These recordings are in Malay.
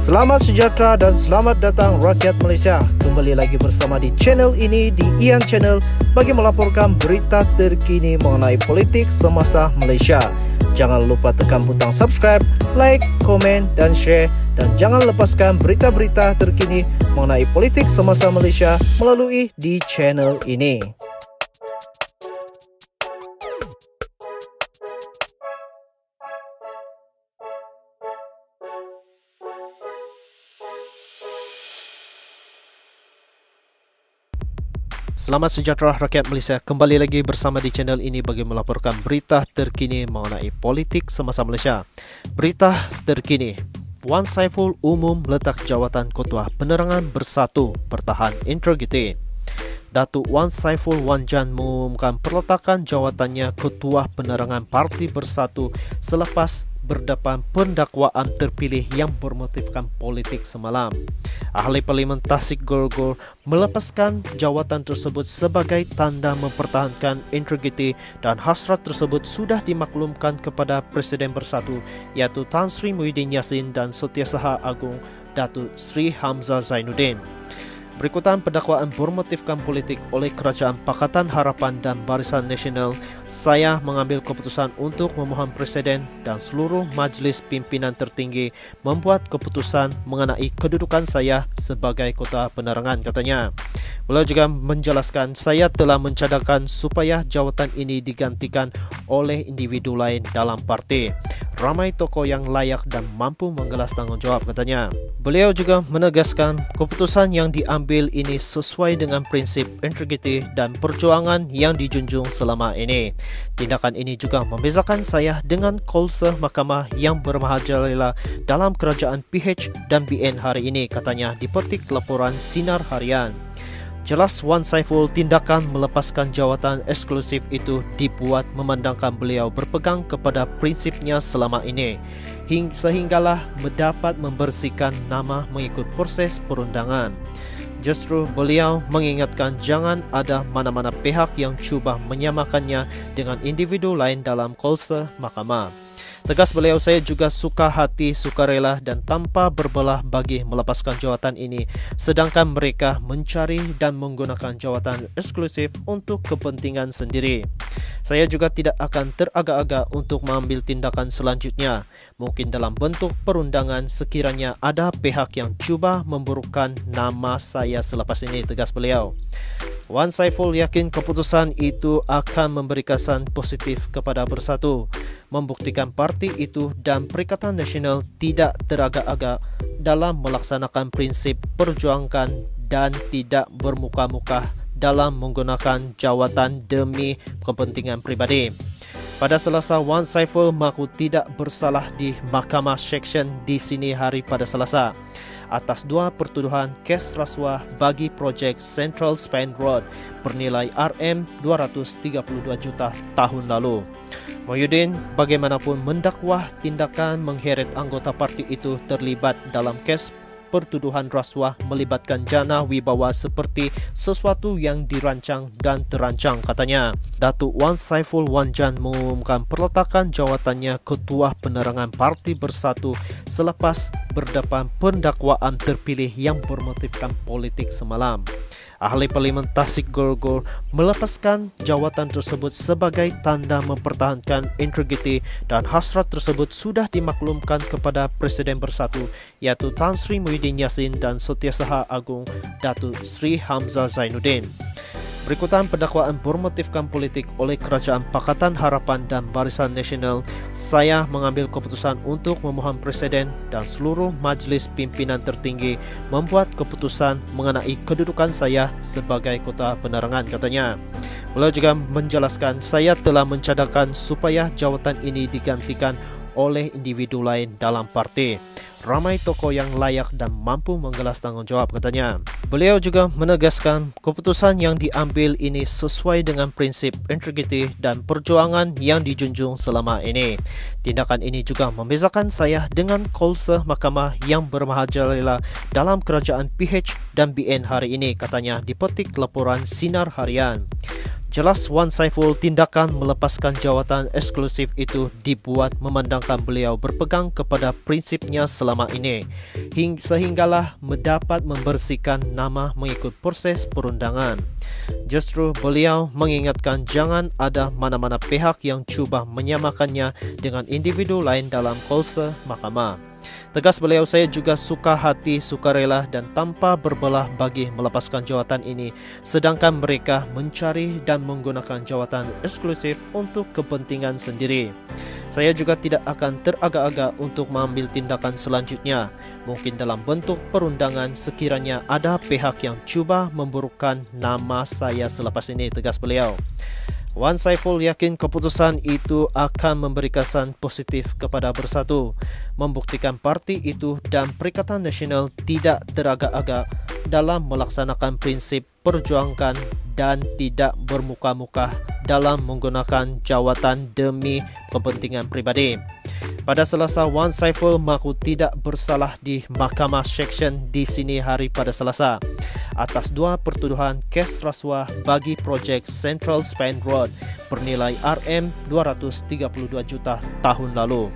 Selamat sejahtera dan selamat datang rakyat Malaysia. Kembali lagi bersama di channel ini, di Ian Channel, bagi melaporkan berita terkini mengenai politik semasa Malaysia. Jangan lupa tekan butang subscribe, like, komen dan share. Dan jangan lepaskan berita-berita terkini mengenai politik semasa Malaysia melalui di channel ini. Selamat sejahtera rakyat Malaysia, kembali lagi bersama di channel ini bagi melaporkan berita terkini mengenai politik semasa Malaysia. Berita terkini, Wan Saiful umum letak jawatan Ketua Penerangan Bersatu Pertahan Integriti. Datuk Wan Saiful Wan Jan mengumumkan perletakan jawatannya Ketua Penerangan Parti Bersatu selepas berdepan pendakwaan terpilih yang bermotifkan politik semalam. Ahli Parlimen Tasik Gorgor melepaskan jawatan tersebut sebagai tanda mempertahankan integriti dan hasrat tersebut sudah dimaklumkan kepada Presiden Bersatu iaitu Tan Sri Muhyiddin Yassin dan Setiausaha Agung Datuk Sri Hamzah Zainuddin. Berikutan pendakwaan bermotifkan politik oleh Kerajaan Pakatan Harapan dan Barisan Nasional, saya mengambil keputusan untuk memohon Presiden dan seluruh majlis pimpinan tertinggi membuat keputusan mengenai kedudukan saya sebagai Ketua Penerangan, katanya. Beliau juga menjelaskan, saya telah mencadangkan supaya jawatan ini digantikan oleh individu lain dalam parti. Ramai tokoh yang layak dan mampu mengelas tanggungjawab, katanya. Beliau juga menegaskan keputusan yang diambil ini sesuai dengan prinsip integriti dan perjuangan yang dijunjung selama ini. Tindakan ini juga membezakan saya dengan kolsel mahkamah yang bermahajalela dalam kerajaan PH dan BN hari ini, katanya dipetik laporan Sinar Harian. Jelas Wan Saiful tindakan melepaskan jawatan eksklusif itu dibuat memandangkan beliau berpegang kepada prinsipnya selama ini sehinggalah mendapat membersihkan nama mengikut proses perundangan. Justru beliau mengingatkan jangan ada mana-mana pihak yang cuba menyamakannya dengan individu lain dalam kolsel mahkamah. Tegas beliau, saya juga suka hati, sukarela dan tanpa berbelah bagi melepaskan jawatan ini, sedangkan mereka mencari dan menggunakan jawatan eksklusif untuk kepentingan sendiri. Saya juga tidak akan teragak-agak untuk mengambil tindakan selanjutnya, mungkin dalam bentuk perundangan sekiranya ada pihak yang cuba memburukkan nama saya selepas ini, tegas beliau. Wan Saiful yakin keputusan itu akan memberi kesan positif kepada Bersatu, membuktikan parti itu dan Perikatan Nasional tidak teragak-agak dalam melaksanakan prinsip perjuangan dan tidak bermuka-muka dalam menggunakan jawatan demi kepentingan pribadi. Pada Selasa, Wan Saiful mengaku tidak bersalah di Mahkamah Seksyen di sini hari pada Selasa atas dua pertuduhan kes rasuah bagi projek Central Span Road bernilai RM232 juta tahun lalu. Muhyiddin bagaimanapun mendakwah tindakan mengheret anggota parti itu terlibat dalam kes pertuduhan rasuah melibatkan jana wibawa seperti sesuatu yang dirancang dan terancang, katanya. Datuk Wan Saiful Wan Jan mengumumkan perletakan jawatannya Ketua Penerangan Parti Bersatu selepas berdepan pendakwaan terpilih yang bermotifkan politik semalam. Ahli Parlimen Tasik Gorgor melepaskan jawatan tersebut sebagai tanda mempertahankan integriti dan hasrat tersebut sudah dimaklumkan kepada Presiden Bersatu iaitu Tan Sri Muhyiddin Yassin dan Setiausaha Agung Datuk Sri Hamzah Zainuddin. Berikutan pendakwaan bermotifkan politik oleh Kerajaan Pakatan Harapan dan Barisan Nasional, saya mengambil keputusan untuk memohon Presiden dan seluruh majlis pimpinan tertinggi membuat keputusan mengenai kedudukan saya sebagai Ketua Penerangan, katanya. Beliau juga menjelaskan, saya telah mencadangkan supaya jawatan ini digantikan oleh individu lain dalam parti. Ramai tokoh yang layak dan mampu mengelas tanggungjawab, katanya. Beliau juga menegaskan keputusan yang diambil ini sesuai dengan prinsip integriti dan perjuangan yang dijunjung selama ini. Tindakan ini juga membezakan saya dengan kolsel mahkamah yang bermahajalela dalam kerajaan PH dan BN hari ini, katanya dipetik laporan Sinar Harian. Jelas Wan Saiful tindakan melepaskan jawatan eksklusif itu dibuat memandangkan beliau berpegang kepada prinsipnya selama ini sehinggalah mendapat membersihkan nama mengikut proses perundangan. Justru beliau mengingatkan jangan ada mana-mana pihak yang cuba menyamakannya dengan individu lain dalam kultur mahkamah. Tegas beliau, saya juga suka hati, sukarela dan tanpa berbelah bagi melepaskan jawatan ini, sedangkan mereka mencari dan menggunakan jawatan eksklusif untuk kepentingan sendiri. Saya juga tidak akan teragak-agak untuk mengambil tindakan selanjutnya, mungkin dalam bentuk perundangan sekiranya ada pihak yang cuba memburukkan nama saya selepas ini, tegas beliau. Wan Saiful yakin keputusan itu akan memberi kesan positif kepada Bersatu, membuktikan parti itu dan Perikatan Nasional tidak teragak-agak dalam melaksanakan prinsip perjuangan dan tidak bermuka-muka dalam menggunakan jawatan demi kepentingan pribadi. Pada Selasa, Wan Saiful mengaku tidak bersalah di Mahkamah Seksyen di sini hari pada Selasa atas dua pertuduhan kes rasuah bagi projek Central Spain Road bernilai Rm232 juta tahun lalu.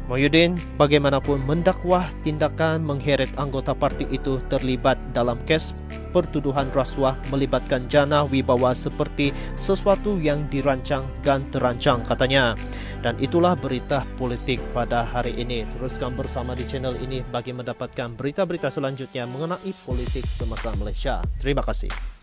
Muhyiddin bagaimanapun mendakwah tindakan mengheret anggota parti itu terlibat dalam kes pertuduhan rasuah melibatkan jana wibawa seperti sesuatu yang dirancang dan terancang, katanya. Dan itulah berita politik pada hari ini. Teruskan bersama di channel ini bagi mendapatkan berita-berita selanjutnya mengenai politik semasa Malaysia. Terima kasih.